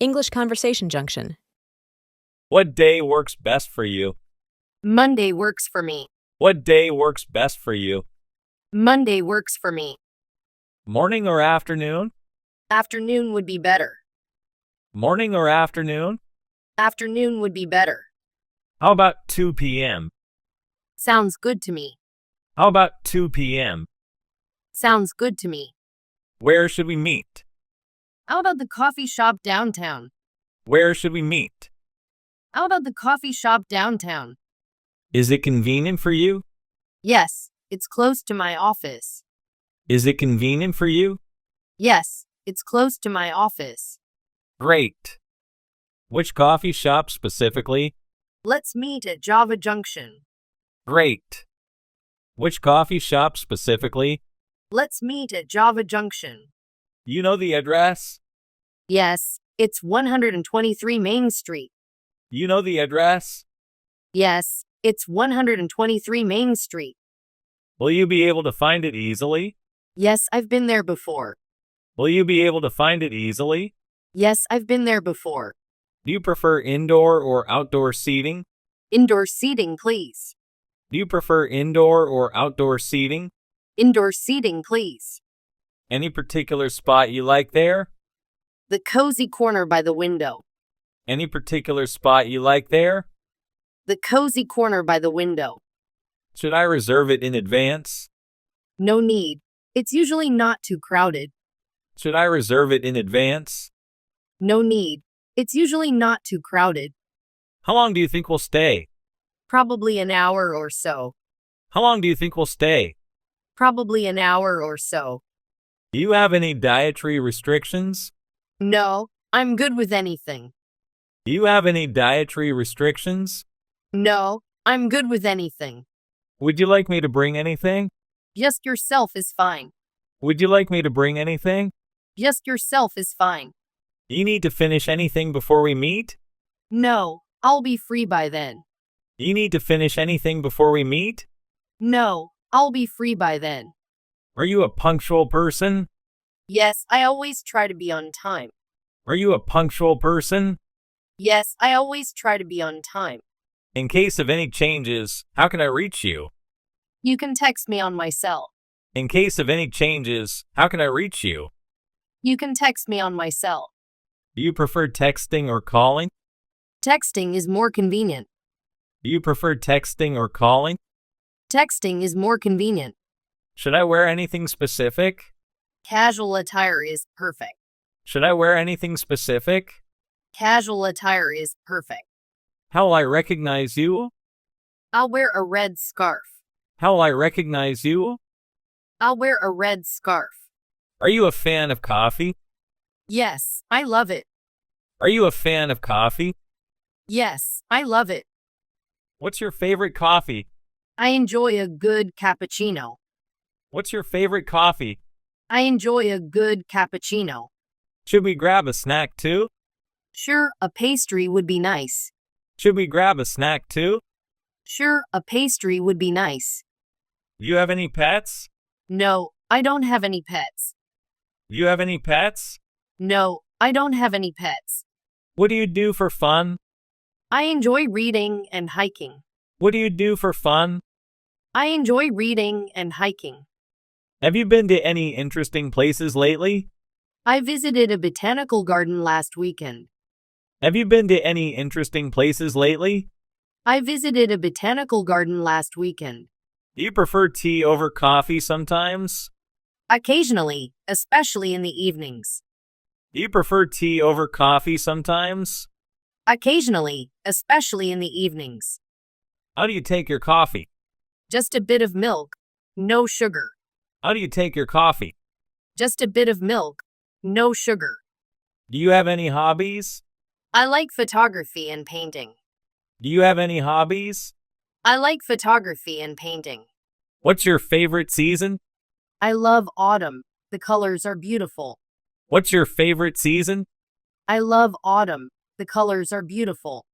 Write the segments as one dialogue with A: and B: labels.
A: English Conversation Junction.
B: What day works best for you?
C: Monday works for me.
B: What day works best for you?
C: Monday works for me.
B: Morning or afternoon?
C: Afternoon would be better.
B: Morning or afternoon?
C: Afternoon would be better.
B: How about 2 p.m.?
C: Sounds good to me.
B: How about 2 p.m.?
C: Sounds good to me.
B: Where should we meet?
C: How about the coffee shop downtown?
B: Where should we meet?
C: How about the coffee shop downtown?
B: Is it convenient for you?
C: Yes, it's close to my office.
B: Is it convenient for you?
C: Yes, it's close to my office.
B: Great. Which coffee shop specifically?
C: Let's meet at Java Junction.
B: Great. Which coffee shop specifically?
C: Let's meet at Java Junction.
B: You know the address?
C: Yes, it's 123 Main Street.
B: You know the address?
C: Yes, it's 123 Main Street.
B: Will you be able to find it easily?
C: Yes, I've been there before.
B: Will you be able to find it easily?
C: Yes, I've been there before.
B: Do you prefer indoor or outdoor seating?
C: Indoor seating, please.
B: Do you prefer indoor or outdoor seating?
C: Indoor seating, please.
B: Any particular spot you like there?
C: The cozy corner by the window.
B: Any particular spot you like there?
C: The cozy corner by the window.
B: Should I reserve it in advance?
C: No need. It's usually not too crowded.
B: Should I reserve it in advance?
C: No need. It's usually not too crowded.
B: How long do you think we'll stay?
C: Probably an hour or so.
B: How long do you think we'll stay?
C: Probably an hour or so.
B: Do you have any dietary restrictions?
C: No, I'm good with anything.
B: Do you have any dietary restrictions?
C: No, I'm good with anything.
B: Would you like me to bring anything?
C: Just yourself is fine.
B: Would you like me to bring anything?
C: Just yourself is fine.
B: Do you need to finish anything before we meet?
C: No, I'll be free by then.
B: Do you need to finish anything before we meet?
C: No, I'll be free by then.
B: Are you a punctual person?
C: Yes, I always try to be on time.
B: Are you a punctual person?
C: Yes, I always try to be on time.
B: In case of any changes, how can I reach you?
C: You can text me on my cell.
B: In case of any changes, how can I reach you?
C: You can text me on my cell.
B: Do you prefer texting or calling?
C: Texting is more convenient.
B: Do you prefer texting or calling?
C: Texting is more convenient.
B: Should I wear anything specific?
C: Casual attire is perfect.
B: Should I wear anything specific?
C: Casual attire is perfect.
B: How will I recognize you?
C: I'll wear a red scarf.
B: How will I recognize you?
C: I'll wear a red scarf.
B: Are you a fan of coffee?
C: Yes, I love it.
B: Are you a fan of coffee?
C: Yes, I love it.
B: What's your favorite coffee?
C: I enjoy a good cappuccino.
B: What's your favorite coffee?
C: I enjoy a good cappuccino.
B: Should we grab a snack too?
C: Sure, a pastry would be nice.
B: Should we grab a snack too?
C: Sure, a pastry would be nice.
B: Do you have any pets?
C: No, I don't have any pets.
B: Do you have any pets?
C: No, I don't have any pets.
B: What do you do for fun?
C: I enjoy reading and hiking.
B: What do you do for fun?
C: I enjoy reading and hiking.
B: Have you been to any interesting places lately?
C: I visited a botanical garden last weekend.
B: Have you been to any interesting places lately?
C: I visited a botanical garden last weekend.
B: Do you prefer tea over coffee sometimes?
C: Occasionally, especially in the evenings.
B: Do you prefer tea over coffee sometimes?
C: Occasionally, especially in the evenings.
B: How do you take your coffee?
C: Just a bit of milk, no sugar.
B: How do you take your coffee?
C: Just a bit of milk, no sugar.
B: Do you have any hobbies?
C: I like photography and painting.
B: Do you have any hobbies?
C: I like photography and painting.
B: What's your favorite season?
C: I love autumn. The colors are beautiful.
B: What's your favorite season?
C: I love autumn. The colors are beautiful.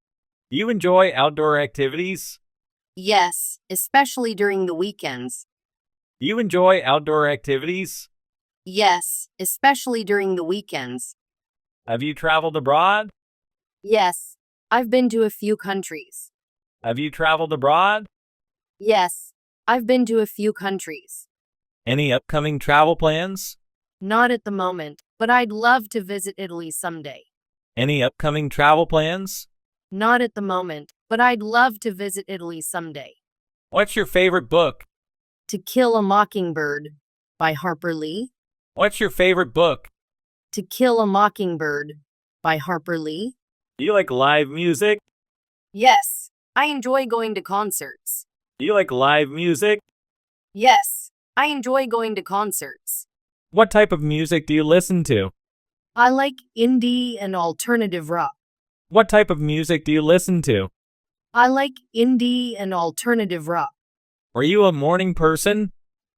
B: Do you enjoy outdoor activities?
C: Yes, especially during the weekends.
B: Do you enjoy outdoor activities?
C: Yes, especially during the weekends.
B: Have you traveled abroad?
C: Yes, I've been to a few countries.
B: Have you traveled abroad?
C: Yes, I've been to a few countries.
B: Any upcoming travel plans?
C: Not at the moment, but I'd love to visit Italy someday.
B: Any upcoming travel plans?
C: Not at the moment, but I'd love to visit Italy someday.
B: What's your favorite book?
C: To Kill a Mockingbird by Harper Lee.
B: What's your favorite book?
C: To Kill a Mockingbird by Harper Lee.
B: Do you like live music?
C: Yes, I enjoy going to concerts.
B: Do you like live music?
C: Yes, I enjoy going to concerts.
B: What type of music do you listen to?
C: I like indie and alternative rock.
B: What type of music do you listen to?
C: I like indie and alternative rock.
B: Are you a morning person?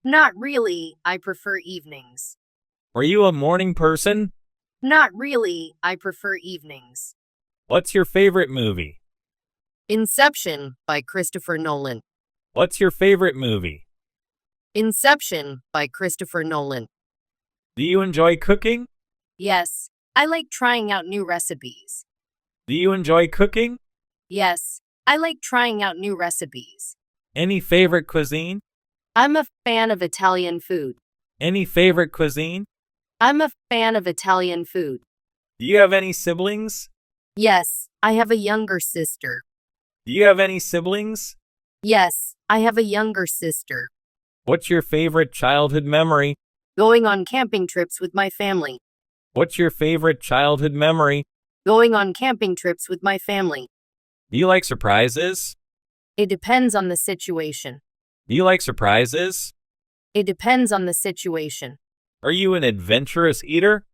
C: Not really, I prefer evenings.
B: Are you a morning person?
C: Not really, I prefer evenings.
B: What's your favorite movie?
C: Inception by Christopher Nolan.
B: What's your favorite movie?
C: Inception by Christopher Nolan.
B: Do you enjoy cooking?
C: Yes, I like trying out new recipes.
B: Do you enjoy cooking?
C: Yes, I like trying out new recipes.
B: Any favorite cuisine?
C: I'm a fan of Italian food.
B: Any favorite cuisine?
C: I'm a fan of Italian food.
B: Do you have any siblings?
C: Yes, I have a younger sister.
B: Do you have any siblings?
C: Yes, I have a younger sister.
B: What's your favorite childhood memory?
C: Going on camping trips with my family.
B: What's your favorite childhood memory?
C: Going on camping trips with my family.
B: Do you like surprises?
C: It depends on the situation.
B: Do you like surprises?
C: It depends on the situation.
B: Are you an adventurous eater?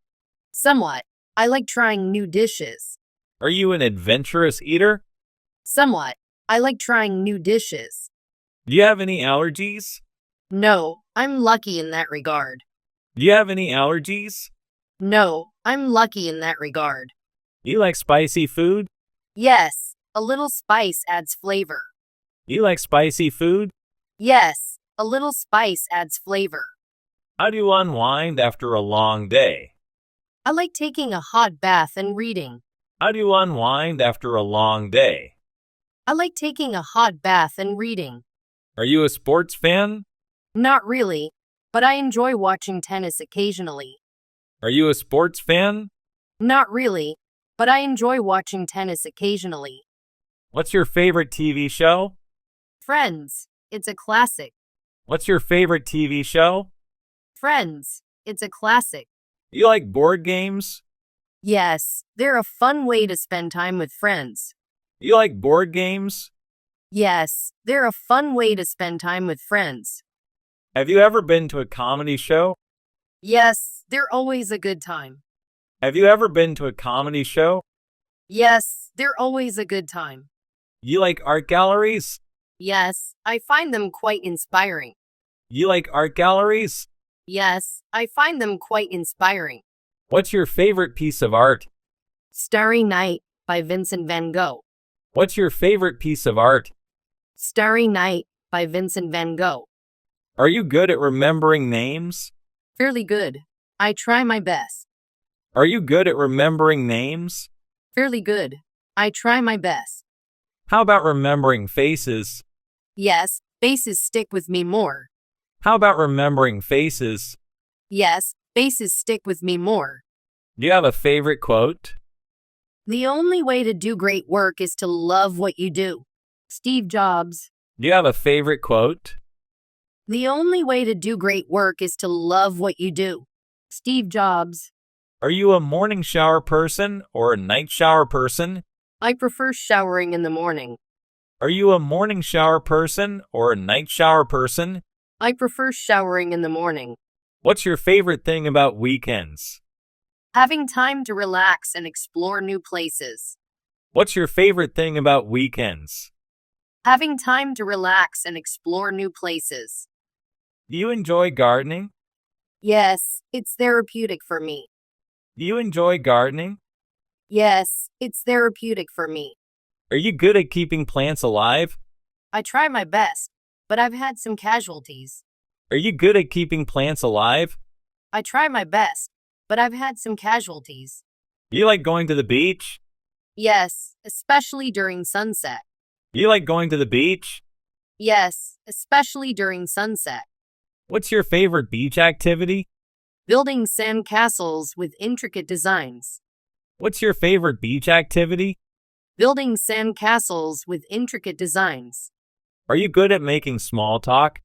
C: Somewhat. I like trying new dishes.
B: Are you an adventurous eater?
C: Somewhat. I like trying new dishes.
B: Do you have any allergies?
C: No, I'm lucky in that regard.
B: Do you have any allergies?
C: No, I'm lucky in that regard.
B: Do you like spicy food?
C: Yes, a little spice adds flavor.
B: Do you like spicy food?
C: Yes, a little spice adds flavor.
B: How do you unwind after a long day?
C: I like taking a hot bath and reading.
B: How do you unwind after a long day?
C: I like taking a hot bath and reading.
B: Are you a sports fan?
C: Not really, but I enjoy watching tennis occasionally.
B: Are you a sports fan?
C: Not really, but I enjoy watching tennis occasionally.
B: What's your favorite TV show?
C: Friends, it's a classic.
B: What's your favorite TV show?
C: Friends, it's a classic.
B: Do you like board games?
C: Yes, they're a fun way to spend time with friends.
B: Do you like board games?
C: Yes, they're a fun way to spend time with friends.
B: Have you ever been to a comedy show?
C: Yes, they're always a good time.
B: Have you ever been to a comedy show?
C: Yes, they're always a good time.
B: Do you like art galleries?
C: Yes, I find them quite inspiring.
B: Do you like art galleries?
C: Yes, I find them quite inspiring.
B: What's your favorite piece of art?
C: Starry Night by Vincent van Gogh.
B: What's your favorite piece of art?
C: Starry Night by Vincent van Gogh.
B: Are you good at remembering names?
C: Fairly good. I try my best.
B: Are you good at remembering names?
C: Fairly good. I try my best.
B: How about remembering faces?
C: Yes, faces stick with me more.
B: How about remembering faces?
C: Yes, faces stick with me more.
B: Do you have a favorite quote?
C: The only way to do great work is to love what you do. Steve Jobs.
B: Do you have a favorite quote?
C: The only way to do great work is to love what you do. Steve Jobs.
B: Are you a morning shower person or a night shower person?
C: I prefer showering in the morning.
B: Are you a morning shower person or a night shower person?
C: I prefer showering in the morning.
B: What's your favorite thing about weekends?
C: Having time to relax and explore new places.
B: What's your favorite thing about weekends?
C: Having time to relax and explore new places.
B: Do you enjoy gardening?
C: Yes, it's therapeutic for me.
B: Do you enjoy gardening?
C: Yes, it's therapeutic for me.
B: Are you good at keeping plants alive?
C: I try my best, but I've had some casualties.
B: Are you good at keeping plants alive?
C: I try my best, but I've had some casualties.
B: Do you like going to the beach?
C: Yes, especially during sunset.
B: Do you like going to the beach?
C: Yes, especially during sunset.
B: What's your favorite beach activity?
C: Building sand castles with intricate designs.
B: What's your favorite beach activity?
C: Building sand castles with intricate designs.
B: Are you good at making small talk?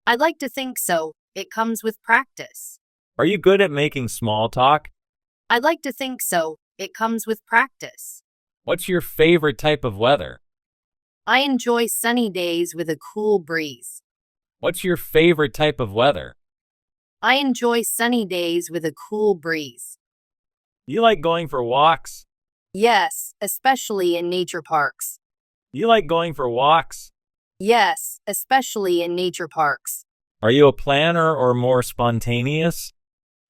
C: I'd like to think so. It comes with practice.
B: Are you good at making small talk?
C: I'd like to think so. It comes with practice.
B: What's your favorite type of weather?
C: I enjoy sunny days with a cool breeze.
B: What's your favorite type of weather?
C: I enjoy sunny days with a cool breeze.
B: Do you like going for walks?
C: Yes, especially in nature parks.
B: Do you like going for walks?
C: Yes, especially in nature parks.
B: Are you a planner or more spontaneous?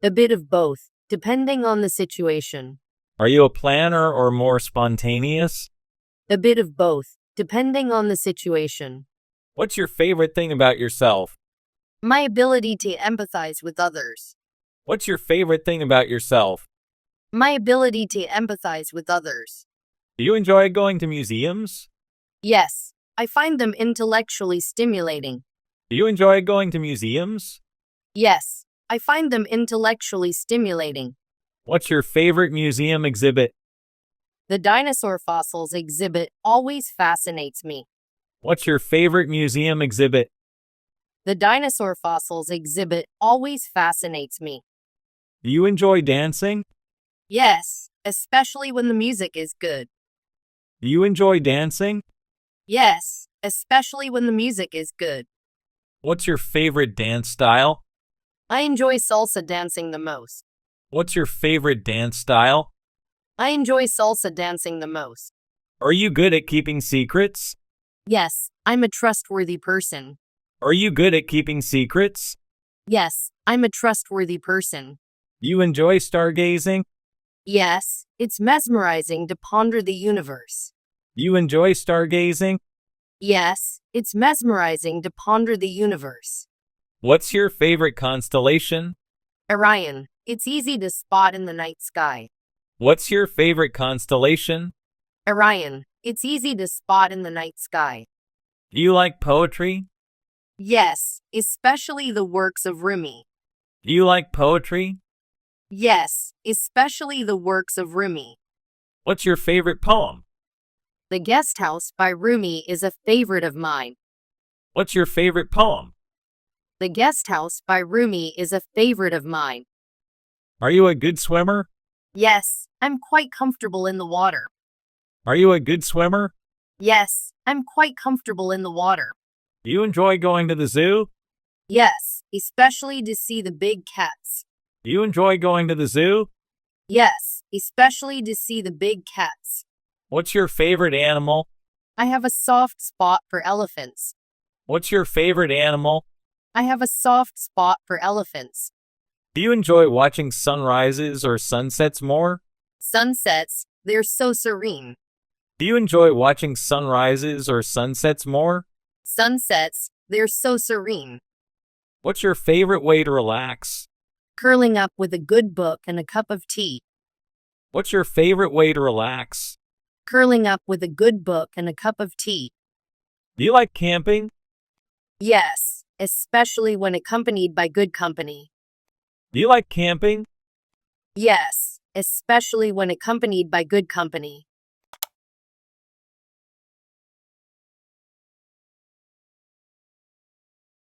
C: A bit of both, depending on the situation.
B: Are you a planner or more spontaneous?
C: A bit of both, depending on the situation.
B: What's your favorite thing about yourself?
C: My ability to empathize with others.
B: What's your favorite thing about yourself?
C: My ability to empathize with others.
B: Do you enjoy going to museums?
C: Yes, I find them intellectually stimulating.
B: Do you enjoy going to museums?
C: Yes, I find them intellectually stimulating.
B: What's your favorite museum exhibit?
C: The dinosaur fossils exhibit always fascinates me.
B: What's your favorite museum exhibit?
C: The dinosaur fossils exhibit always fascinates me.
B: Do you enjoy dancing?
C: Yes, especially when the music is good.
B: Do you enjoy dancing?
C: Yes, especially when the music is good.
B: What's your favorite dance style?
C: I enjoy salsa dancing the most.
B: What's your favorite dance style?
C: I enjoy salsa dancing the most.
B: Are you good at keeping secrets?
C: Yes, I'm a trustworthy person.
B: Are you good at keeping secrets?
C: Yes, I'm a trustworthy person.
B: Do you enjoy stargazing?
C: Yes, it's mesmerizing to ponder the universe.
B: Do you enjoy stargazing?
C: Yes, it's mesmerizing to ponder the universe.
B: What's your favorite constellation?
C: Orion, it's easy to spot in the night sky.
B: What's your favorite constellation?
C: Orion, it's easy to spot in the night sky.
B: Do you like poetry?
C: Yes, especially the works of Rumi.
B: Do you like poetry?
C: Yes, especially the works of Rumi.
B: What's your favorite poem?
C: The Guest House by Rumi is a favorite of mine.
B: What's your favorite poem?
C: The Guest House by Rumi is a favorite of mine.
B: Are you a good swimmer?
C: Yes, I'm quite comfortable in the water.
B: Are you a good swimmer?
C: Yes, I'm quite comfortable in the water.
B: Do you enjoy going to the zoo?
C: Yes, especially to see the big cats.
B: Do you enjoy going to the zoo?
C: Yes, especially to see the big cats.
B: What's your favorite animal?
C: I have a soft spot for elephants.
B: What's your favorite animal?
C: I have a soft spot for elephants.
B: Do you enjoy watching sunrises or sunsets more?
C: Sunsets, they're so serene.
B: Do you enjoy watching sunrises or sunsets more?
C: Sunsets, they're so serene.
B: What's your favorite way to relax?
C: Curling up with a good book and a cup of tea.
B: What's your favorite way to relax?
C: Curling up with a good book and a cup of tea.
B: Do you like camping?
C: Yes, especially when accompanied by good company.
B: Do you like camping?
C: Yes, especially when accompanied by good company.